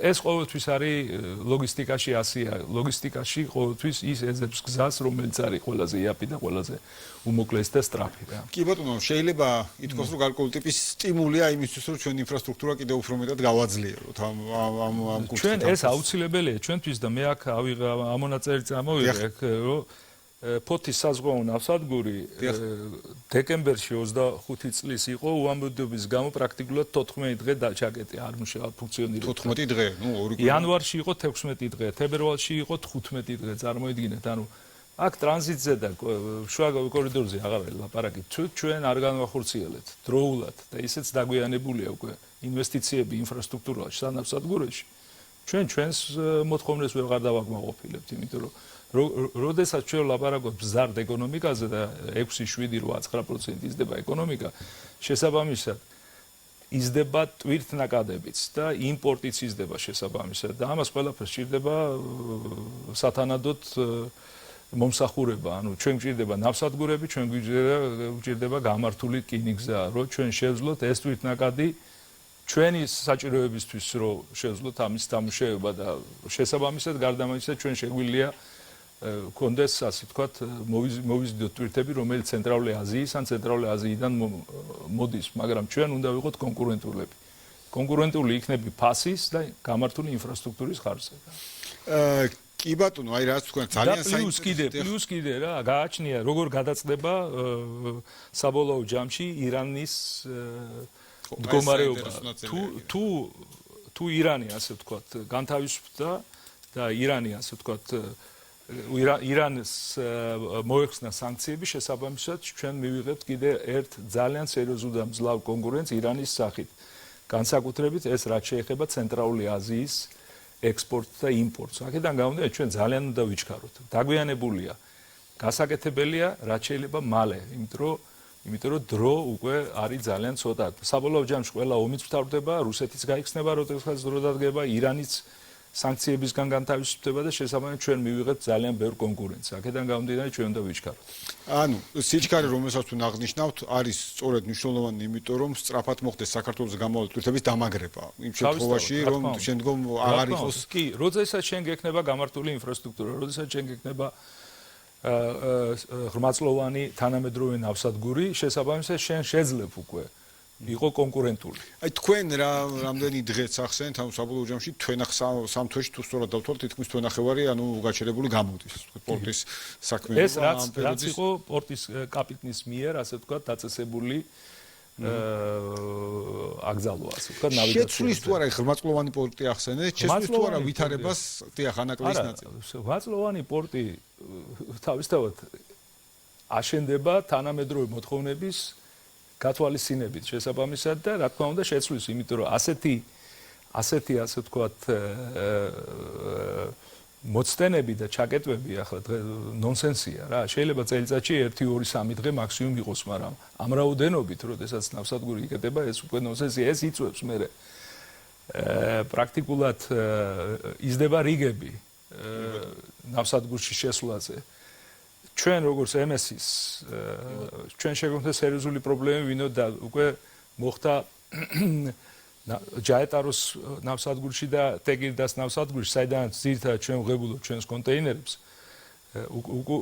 ეს ყოველთვის არის ლოგისტიკაში ასია. ლოგისტიკაში ყოველთვის ის ეძებს გზას, რომელიც არის ყველაზე იაფი და ყველაზე უმოკლეს და სწრაფი რა. კი ბატონო, შეიძლება ითქვას, რომ გარკვეული ტიპის სტიმულია იმისთვის, რომ ჩვენ ინფრასტრუქტურა კიდევ უფრო მეტად გავაძლიეროთ ამ კურსით. ჩვენ ეს აუცილებელია ჩვენთვის და მე აქ ავიღე ამონაწერი წამოვიღე, რომ ფოთის საზღვაო ნავსადგური დეკემბერში 25 წლის იყო უამბობლობის გამო პრაქტიკულად 14 დღე ჩაკეტი არ ფუნქციონირებდა. 14 დღე, იანვარში იყო 16 დღე, თებერვალში იყო 15 დღე, წარმოიდგინეთ, ანუ აქ ტრანზიტზე და შუა კორიდორზე აღარ არის ლაპარაკი. ჩვენ არ განვახორციელებთ დროულად და ისეც დაგვიანებულია უკვე ინვესტიციები ინფრასტრუქტურაში, სანავსადგურებში. ჩვენს მოთხოვნებს ვეღარ დავაკმაყოფილებთ, იმიტომ რომ როდესაც ჩვენ ლაპარაკობთ მზარდ ეკონომიკაზე და 6, 7, 8, 9% იზრდება ეკონომიკა, შესაბამისად იზრდება ტვირთნაკადებიც და იმპორტიც იზრდება შესაბამისად და ამას ყველაფერს სჭირდება სათანადოდ მომსახურება, ანუ ჩვენ გვჭირდება ნავსადგურები, ჩვენ გვჭირდება გამართული რკინიგზა, რომ ჩვენ შევძლოთ ეს ტვირთნაკადი ჩვენი საჭიროებისთვის, რომ შევძლოთ ამის დამუშავება და შესაბამისად გარდა ამისა ჩვენ შეგვიძლია კონდეს ასე ვთქვათ მოვიზიდოთ ტვირთები, რომელიც ცენტრალური აზიის ან ცენტრალური აზიიდან მოდის, მაგრამ ჩვენ უნდა ვიყოთ კონკურენტულები. კონკურენტული იქნება ფასის და გამართული ინფრასტრუქტურის ხარჯზე. კი ბატონო, აი რაც თქვენ ძალიან საინტერესოა. პლუს კიდე რა, გააჩნია როგორ გადაწყდება საბოლოო ჯამში ირანის მდგომარეობა. თუ ირანი ასე ვთქვათ განთავისუფლდა და ირანი ასე ვთქვათ ირანს მოეხსნა სანქციები, შესაბამისად ჩვენ მივიღებთ კიდე ერთ ძალიან სერიოზულ და მძლავრ კონკურენტს ირანის სახით. განსაკუთრებით ეს რაც შეეხება ცენტრალური აზიის ექსპორტს და იმპორტს. აქედან გამომდინარე ჩვენ ძალიან უნდა ვიჩქაროთ. დაგვიანებულია. გასაკეთებელია რაც შეიძლება მალე, იმიტომ რომ დრო უკვე არის ძალიან ცოტა. საბოლოო ჯამში ყველა ომიც მთავრდება, რუსეთიც გაიხსნება, როდესაც დრო დადგება, ირანიც სანქციებისგან განთავისუფლდება და შესაბამისად ჩვენ მივიღებთ ძალიან ბევრ კონკურენტს. აქედან გამომდინარე ჩვენ უნდა ვიჩქაროთ. ანუ სიჩქარე რომელსაც თუ ნაღნიშნავთ არის სწორედ მნიშვნელოვანი, იმიტომ რომ სწრაფად მოხდეს საქართველოს გამავალი ტვირთების დამაგრება. იმ შემთხვევაში რომ შემდგომ აღარ იყოს კი, როდესაც შენ გექნება გამართული ინფრასტრუქტურა, როდესაც შენ გექნება ღრმაწლოვანი თანამედროვე ნავსადგური, შესაბამისად შენ შეძლებ უკვე იყო კონკურენტული. აი თქვენ რამდენი დღეც ახსენეთ, ანუ საბოლოო ჯამში თვენახ სამ თვეში თუ სწორად დავთვალოთ, თითქმის თვენახევარი, ანუ გაჩერებული გამოდის, თქვა პორტის საქმეობა. ეს რაც იყო პორტის კაპიტნის მიერ, ასე ვთქვათ, დაწესებული აკრძალვა, ასე ვთქვათ, ნავიგაცია. შეცვლის თუ არა ღრმაწლოვანი პორტი ახსენეთ, შეცვლის თუ არა ვითარებას, დიახ, ანაკლის ნაწილი. ღრმაწლოვანი პორტი თავისთავად აშენდება თანამედროვე მოთხოვნების გათვალისწინებით შესაბამისად და რა თქმა უნდა შეცვლის, იმიტომ რომ ასეთი ასე ვთქვათ მოცდენები და ჩაკეტვები ახლა ნონსენსია რა. შეიძლება წელიწადში 1, 2, 3 დღე მაქსიმუმ იყოს, მაგრამ ამ რაოდენობით, როდესაც ნავსადგური იკეტება, ეს უკვე ნონსენსია, ეს იწვევს მერე პრაქტიკულად იზრდება რიგები ნავსადგურში შესვლაზე. ჩვენ როგორც MS-ის ჩვენ შეგვექნა სერიოზული პრობლემები, ვინო და უკვე მოხდა ჯაეტაროს ნავსადგურში და ტეგირდას ნავსადგურში, საიდანაც ძირითადად ჩვენ ვღებულობთ ჩვენს კონტეინერებს.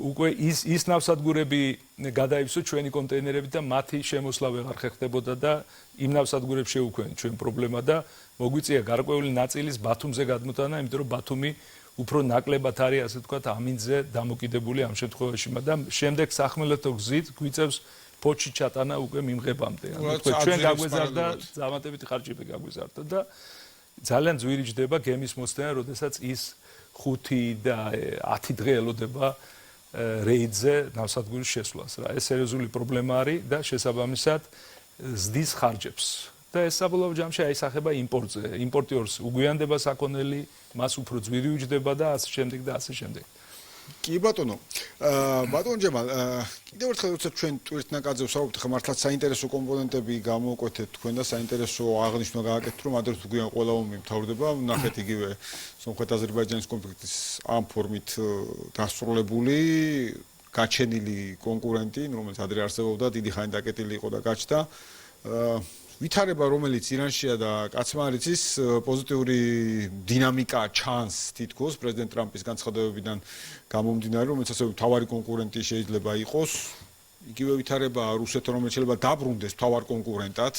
უკვე ის ნავსადგურები გადაივსო ჩვენი კონტეინერები და მათი შემოსვლა ვეღარ ხერხდებოდა და იმ ნავსადგურებს შევუქვენთ ჩვენ პრობლემა და მოგვიწია გარკვეული ნაწილის ბათუმზე გადმოტანა, იმიტომ რომ ბათუმი უფრო ნაკლებად არის ასე ვთქვათ ამინძზე დამოკიდებული ამ შემთხვევაში, მაგრამ შემდეგ სახმელეთო გზით გვიწევს ფოჩი ჩატანა უკვე მიმღებამდე. ჩვენ გაგვეზარდა დამატებითი ხარჯები გაგვეზარდა და ძალიან ძვირი ჯდება გემის მოსდენა, როდესაც ის 5 და 10 დღე ელოდება რეიდზე ნავსადგურის შესვლას რა. ეს სერიოზული პრობლემა არის და შესაბამისად ზდის ხარჯებს. და ეს საბოლოო ჯამში აისახება იმპორტზე. იმპორტიორს უგვიანდება საქონელი, მას უფრო ძვირი უჯდება და ასე შემდეგ და ასე შემდეგ. კი ბატონო, ბატონო ჯემალ, კიდევ ერთხელ როცა ჩვენ ტვირთნაკაძევ საუბრობთ, ხა მართლაც საინტერესო კომპონენტები გამოვკვეთეთ თქვენ და საინტერესო აღნიშვნა გააკეთეთ, რომ ადრე თუ გვიან ყველა ომი მთავრდება, ნახეთ იგივე სომხეთ-აზერბაიჯანის კონფლიქტის ამ ფორმით დასრულებული, გაჩენილი კონკურენტი, რომელიც ადრე არსებობდა, დიდი ხანი დაკეტილი იყო და გაჩნდა. ვითარება, რომელიც ირანშია და კაცმა არ იცის, პოზიტიური დინამიკა ჩანს თითქოს პრეზიდენტ ტრამპის განცხადებებიდან გამომდინარე, რომელიც ასევე მთავარი კონკურენტი შეიძლება იყოს. იგივე ვითარება რუსეთთან, რომელიც შეიძლება დაბრუნდეს მთავარ კონკურენტად,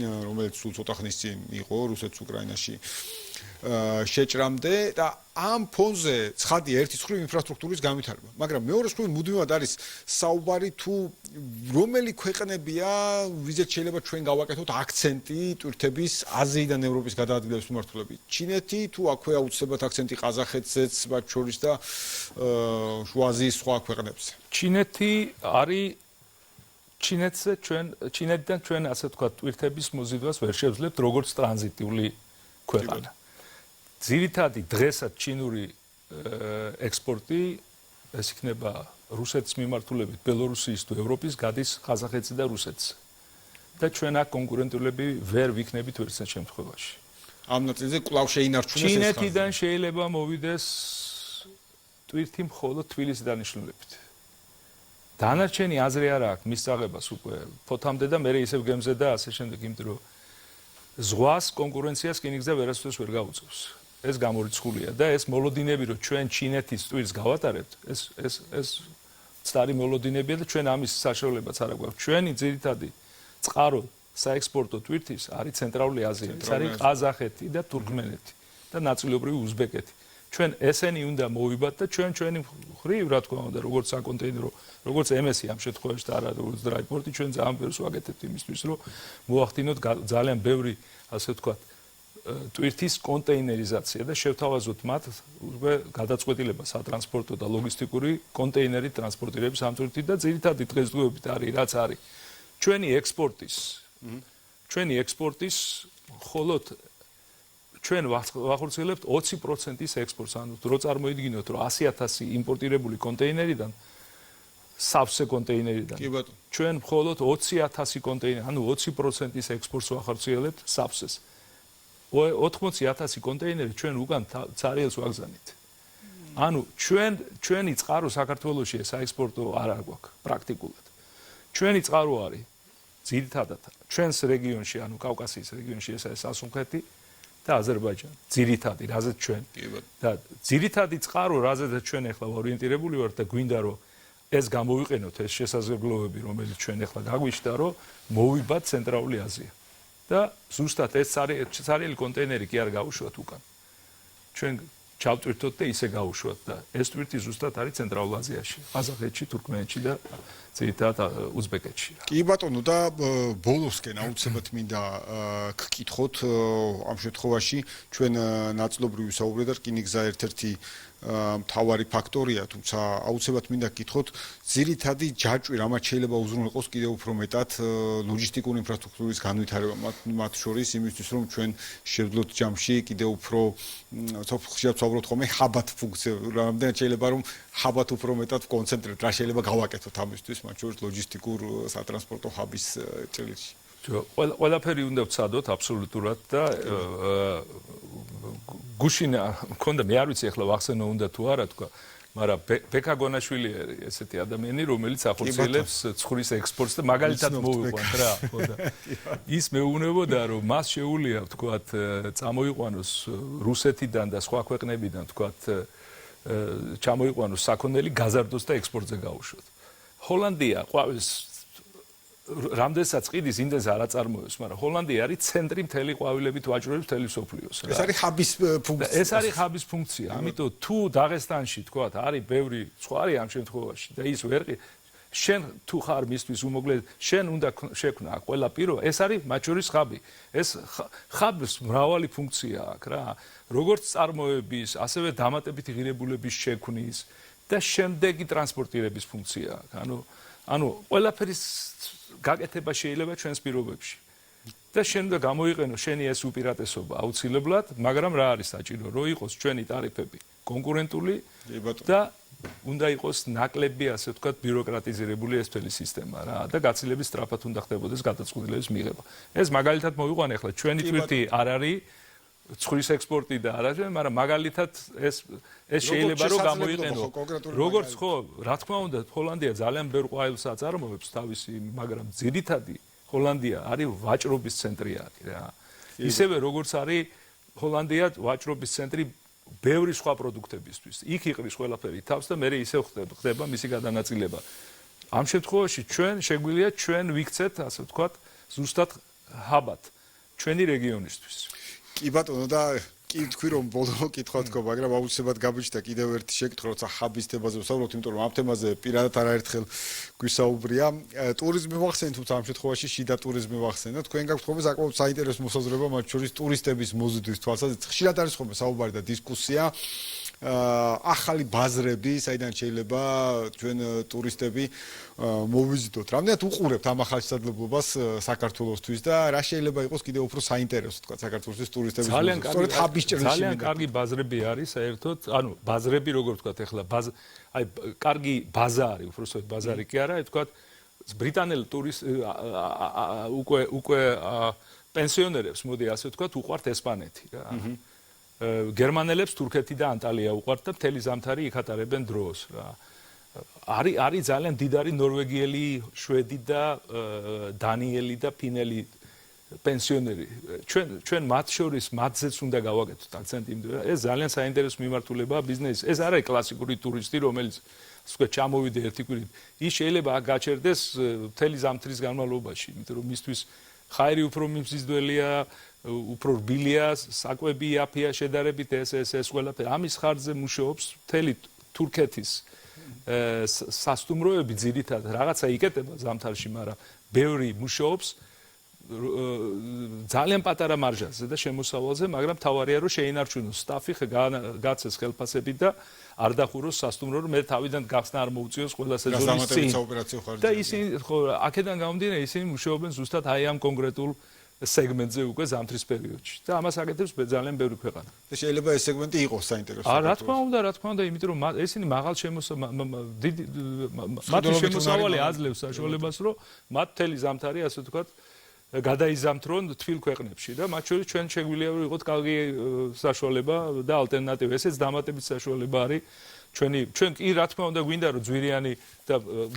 რომელიც სულ ცოტა ხნის წინ იყო რუსეთს უკრაინაში შეჭრამდე და ამ ფონზე ცხადია ერთის მხრივ ინფრასტრუქტურის განვითარება, მაგრამ მეორეს მხრივ მუდმივად არის საუბარი თუ რომელი ქვეყნებია, ვიზეთ შეიძლება ჩვენ გავაკეთოთ აქცენტი ტვირთების აზიიდან ევროპის გადაადგილების მიმართულებით. ჩინეთი თუ აქვე აუცილებლად აქცენტი ყაზახეთზეც მათ შორის და შუა აზიის სხვა ქვეყნებზე. ჩინეთი არის ჩინეთიდან ჩვენ ასე ვთქვათ ტვირთების მოზიდვას ვერ შევძლებთ როგორც ტრანზიტული ქვეყანა. ძირითადი დღესაც ჩინური ექსპორტი ეს იქნება რუსეთის მიმართულებით ბელორუსიის თუ ევროპის გადის ყაზახეთსა და რუსეთს. და ჩვენ აქ კონკურენტულები ვერ ვიქნებით ვერცერთ შემთხვევაში. ამ ნაწილზე კვლავ შეინარჩუნეს ეს ჩინეთიდან შეიძლება მოვიდეს ტვირთი მხოლოდ თბილისის დანიშნულებით. დანარჩენი აზრი არ აქვს მისაღებას უკვე ფოთამდე და მე ისევ გემზე და ასე შემდეგ, იმიტომ რომ ზღვას კონკურენციას რკინიგზა ვერასდროს ვერ გაუწევს. ეს გამორიცხულია და ეს მოლოდინები რომ ჩვენ ჩინეთის ტვირთს გავატარებთ, ეს წარი მოლოდინებია და ჩვენ ამის საშუალებაც არ აქვს. ჩვენი ძირითადი წყარო საექსპორტო ტვირთის არის ცენტრალური აზია, ეს არის ყაზახეთი და თურქმენეთი და ნაწილობრივ უზბეკეთი. ჩვენ ესენი უნდა მოვიბათ და ჩვენი ხრივ რა თქმა უნდა, როგორც საკონტეინერო, როგორც MS-ი ამ შემთხვევაში და არა როგორც დრაიპორტი, ჩვენ ძალიან ბევრს ვაკეთებთ იმისთვის, რომ მოახდინოთ ძალიან ბევრი, ასე ვთქვათ, ტვირთის კონტეინერიზაცია და შევთავაზოთ მათ უკვე გადაწყვეტილება სატრანსპორტო და ლოგისტიკური კონტეინერით ტრანსპორტირების ამ ტვირთით და ძირითადი დღესდღეობით არის რაც არის ჩვენი ექსპორტის მხოლოდ ჩვენ ვახორციელებთ 20%-ის ექსპორტს, ანუ რო წარმოიდგინოთ, რომ 100,000 იმპორტირებული კონტეინერიდან სავსე კონტეინერიდან ჩვენ მხოლოდ 20,000 კონტეინერი, ანუ 20%-ის ექსპორტს ვახორციელებთ სავსეს. 80,000 კონტეინერი ჩვენ უკან ცარიელს ვაგზავნით. ანუ ჩვენი წყარო საქართველოში საექსპორტო არ გვაქვს პრაქტიკულად. ჩვენი წყარო არის ძირითადად ჩვენს რეგიონში, ანუ კავკასიის რეგიონში ეს არის სასუნხეთი და აზერბაიჯანი. ძირითადი, რაზეც ჩვენ და ძირითადი წყარო, რაზედაც ჩვენ ახლა ორიენტირებული ვართ და გვინდა რომ ეს გამოვიყენოთ ეს შესაძლებლობები, რომელიც ჩვენ ახლა გაგვიშთა, რომ მოვიბათ ცენტრალური აზია. და ზუსტად ეს ცარიელი კონტეინერი კი არ გაუშვათ უკან. ჩვენ ჩავტვირთოთ და ისე გაუშვათ და ეს ტვირთი ზუსტად არის ცენტრალურ აზიაში, ყაზახეთში, თურქმენეთში და ძირითადად უზბეკეთში. კი ბატონო და ბოლოსკენ აუცილებლად მინდა გკითხოთ ამ შემთხვევაში ჩვენ ნაწილობრივ ვისაუბრეთ და რკინიგზა ერთ-ერთი მთავარი ფაქტორია, თუმცა აუცილებლად მინდა გკითხოთ ძირითადი ჯაჭვი რამაც შეიძლება უზრუნველყოს კიდევ უფრო მეტად ლოჯისტიკური ინფრასტრუქტურის განვითარება მათ შორის იმისთვის რომ ჩვენ შევძლოთ ჯამში კიდევ უფრო ხშირად ვსაუბრობთ ხოლმე ჰაბად ფუნქცია, რამდენად შეიძლება რომ ჰაბად უფრო მეტად ვკონცენტრირებთ, რა შეიძლება გავაკეთოთ ამისთვის მათ შორის ლოჯისტიკურ სატრანსპორტო ჰაბის ჭრილში. ყველაფერი უნდა ვცადოთ აბსოლუტურად და გუშინა მქონდა, მე არ ვიცი ახლა ვახსენო უნდა თუ არა თქვა, მაგრამ ბექა გონაშვილი არის ესეთი ადამიანი, რომელიც ახორციელებს ცხრის ექსპორტს და მაგალითად მოვიყვანთ რა, ხოდა. ის მეუბნებოდა, რომ მას შეუძლია თქვათ წამოიყვანოს რუსეთიდან და სხვა ქვეყნებიდან თქვათ ჩამოიყვანოს საქონელი, გაზარდოს და ექსპორტზე გაუშვათ. ჰოლანდია ყვავის რამდენსაც ყიდის იმდენს არ აწარმოებს, მაგრამ ჰოლანდია არის ცენტრი მთელი ყვავილებით ვაჭრობის მთელი სოფლიოს. ეს არის ჰაბის ფუნქცია. ეს არის ჰაბის ფუნქცია. ამიტომ თუ დაღესტანში თქვა არის ბევრი სხვარი ამ შემთხვევაში და ის ვერ შენ თუ ხარ მისთვის უმოკლედ შენ უნდა შექმნა ყველა პირო ეს არის მათ შორის ხაბი. ეს ხაბის მრავალი ფუნქცია აქვს რა. როგორც წარმოების, ასევე დამატებითი ღირებულების შექმნის და შემდეგი ტრანსპორტირების ფუნქცია აქვს. ანუ ყველაფერის გაკეთება შეიძლება ჩვენს პირობებში. და შენ უნდა გამოიყენო შენი ეს უპირატესობა აუცილებლად, მაგრამ რა არის საჭირო, რომ იყოს ჩვენი ტარიფები კონკურენტული და უნდა იყოს ნაკლები, ასე ვთქვათ, ბიუროკრატიზირებული ეს მთელი სისტემა რა და გაცილების სწრაფად უნდა ხდებოდეს გადაწყვეტილების მიღება. ეს მაგალითად მოვიყვანე ახლა ჩვენი თვითი არ არის ცხრის ექსპორტი და არ არის, მაგრამ მაგალითად ეს შეიძლება რომ გამოიყენო. როგორც ხო, რა თქმა უნდა, ჰოლანდია ძალიან ბევრ ყვავილს აწარმოებს თავისი, მაგრამ ძირითადი ჰოლანდია არის ვაჭრობის ცენტრი არის რა. ისევე როგორც არის ჰოლანდია ვაჭრობის ცენტრი ბევრი სხვა პროდუქტებისთვის. იქ იყრის ყველაფერი თავს და მე ისე ხდება მისი გადანაწილება. ამ შემთხვევაში ჩვენ შეგვიძლია ჩვენ ვიქცეთ, ასე ვთქვათ, ზუსტად ჰაბად ჩვენი რეგიონისთვის. კი ბატონო და კი თქვი რომ ბოლო კითხვა თქო, მაგრამ აუცილებლად გამიჩნდა კიდევ ერთი შეკითხვა, როცა ჰაბის თემაზე ვსაუბრობთ, იმიტომ რომ ამ თემაზე პირადად არაერთხელ გვისაუბრია. ტურიზმი ვახსენეთ, თუმცა ამ შემთხვევაში შიდა ტურიზმი ვახსენეთ. თქვენ გაქვთ ხოლმე საკმაოდ საინტერესო მოსაზრება, მათ შორის ტურისტების მოზიდვის თვალსაზრისით. ხშირად არის ხოლმე საუბარი და დისკუსია ახალი ბაზრები, საიდან შეიძლება ჩვენ ტურისტები მოვიზიდოთ. რამდენად უყურებთ ამ ახალ შესაძლებლობას საქართველოსთვის და რა შეიძლება იყოს კიდევ უფრო საინტერესო, თქვა, საქართველოსთვის ტურისტების მოზიდვა. სწორედ ჰაბის ჭრილში. ძალიან კარგი ბაზრები არის საერთოდ, ანუ ბაზრები როგორ ვთქვათ ახლა, აი კარგი ბაზა არის, უბრალოდ ბაზარი კი არა, ვთქვათ, ბრიტანელ უკვე პენსიონერებს, მოდი ასე ვთქვათ, უყვართ ესპანეთი რა. გერმანელებს თურქეთი და ანტალია უყვართ და მთელი ზამთარი იქ ატარებენ დროს რა. არის ძალიან დიდარი ნორვეგიელი, შვედი და დანიელი და ფინელი პენსიონერი. ჩვენ მათ შორის მათზეც უნდა გავაკეთოთ აქცენტი, იმიტომ რომ ეს ძალიან საინტერესო მიმართულებაა ბიზნესის. ეს არ არის კლასიკური ტურისტი, რომელიც ასე ჩამოვიდე ერთი კვირით. ის შეიძლება აქ გაჩერდეს მთელი ზამთრის განმავლობაში, იმიტომ რომ მისთვის ხაერი უფრო მიმზიდველია, უფრო რბილია, საკვები იაფია შედარებით ეს ყველაფერი. ამის ხარჯზე მუშაობს მთელი თურქეთის სასტუმროები ძირითადად რაღაცა იკეთება ზამთარში, მაგრამ ბევრი მუშაობს ძალიან პატარა მარჟაზე და შემოსავალზე, მაგრამ თავარია რომ შეინარჩუნოს სტაფი, გაცეს ხელფასები და არ დახუროს სასტუმრო, რომ მე თავიდან გახსნა არ მოუწიოს ყველა სეზონის წინ. და ისინი ხო, აქედან გამომდინარე, ისინი მუშაობენ ზუსტად აი ამ კონკრეტულ სეგმენტზე უკვე ზამთრის პერიოდში და ამას აკეთებს ძალიან ბევრი ქვეყანა. და შეიძლება ეს სეგმენტი იყოს საინტერესო. რა თქმა უნდა, იმიტომ რომ ესენი მაღალ მათი შემოსავალი აძლევს საშუალებას, რომ მათ მთელი ზამთარი, ასე ვთქვათ, გადაიზამთრონ თბილ ქვეყნებში და მათ შორის ჩვენ შეგვიძლია ვიყოთ კარგი საშუალება და ალტერნატივა. ესეც დამატებით საშუალება არის ჩვენ კი რა თქმა უნდა გვინდა რომ ძვირიანი და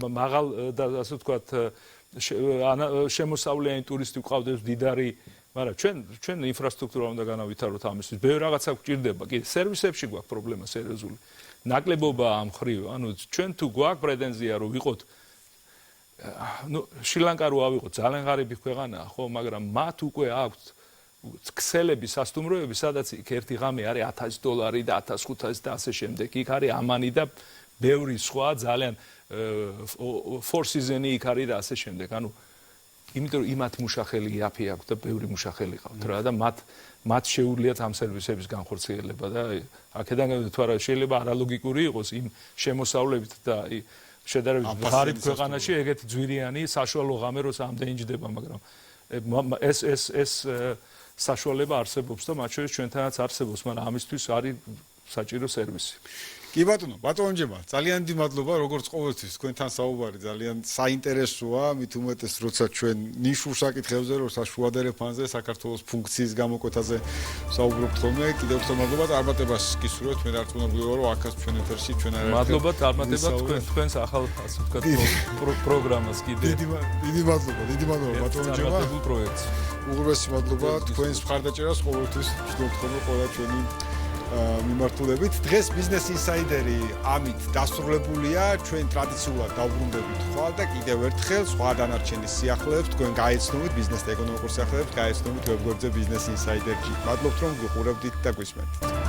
მაღალ და ასე ვთქვათ შემოსავლიანი ტურისტი ვყავდეს დიდარი, მაგრამ ჩვენ ინფრასტრუქტურა უნდა განავითაროთ ამისთვის. ბევრი რაღაცა გვჭირდება. კი, სერვისებში გვაქვს პრობლემა სერიოზული. ნაკლებობა ამ ხრივ, ანუ ჩვენ თუ გვაქვს პრეტენზია რომ ვიყოთ შრი-ლანკა რო ავიღოთ, ძალიან ღარიბი ქვეყანაა, ხო, მაგრამ მათ უკვე აქვთ ქსელები, სასტუმროები, სადაც იქ ერთი ღამე არის $1000 და 1500 და ასე შემდეგ. იქ არის ამანი და ბევრი სხვა ძალიან four season-ი იქ არის და ასე შემდეგ. ანუ იმიტომ რომ იმათ მუშახელი იაფი აქვს და ბევრი მუშახელი ყავთ რა და მათ შეუძლიათ ამ სერვისების განხორციელება და აქედან თუ არა შეიძლება არალოგიკური იყოს იმ შემოსავლებით და შედარებით ღარიბ ქვეყანაში ეგეთი ძვირიანი საშუალო ღამე როცა ამდენი ჯდება, მაგრამ ეს საშუალება არსებობს და მათ შორის ჩვენთანაც არსებობს, მაგრამ ამისთვის არის საჭირო სერვისი. კი ბატონო, ბატონჯება, ძალიან დიდი მადლობა, როგორც ყოველთვის თქვენთან საუბარი ძალიან საინტერესოა, მით უმეტეს როცა ჩვენ ნიშურ საკითხებზე, როცა შუადერე ფანზე საქართველოს ფუნქციის გამოკვეთაზე საუბრობთ ხოლმე, კიდევ ერთხელ მადლობა და წარმატებას გისურვებთ. მე დარწმუნებული ვარ, რომ აქაც ჩვენ ეთერში ჩვენ არ მადლობა, წარმატება თქვენს ახალ ასე ვთქვათ პროგრამას კიდე. დიდი მადლობა ბატონჯება. წარმატებულ პროექტს. უღრმესი მადლობა თქვენს მხარდაჭერას ყოველთვის ვშდობთ ხოლმე ყველა ჩვენი მიმართულებით. დღეს Business Insider-ი ამით დასრულებულია. ჩვენ ტრადიციულად დავბრუნდებით ხვალ და კიდევ ერთხელ სხვა დანარჩენი სიახლეებს თქვენ გაეცნობით ბიზნეს და ეკონომიკურ სიახლეებს გაეცნობით ვებგვერდზე Business Insider-ში. მადლობთ რომ გიყურებდით და გვისმენთ.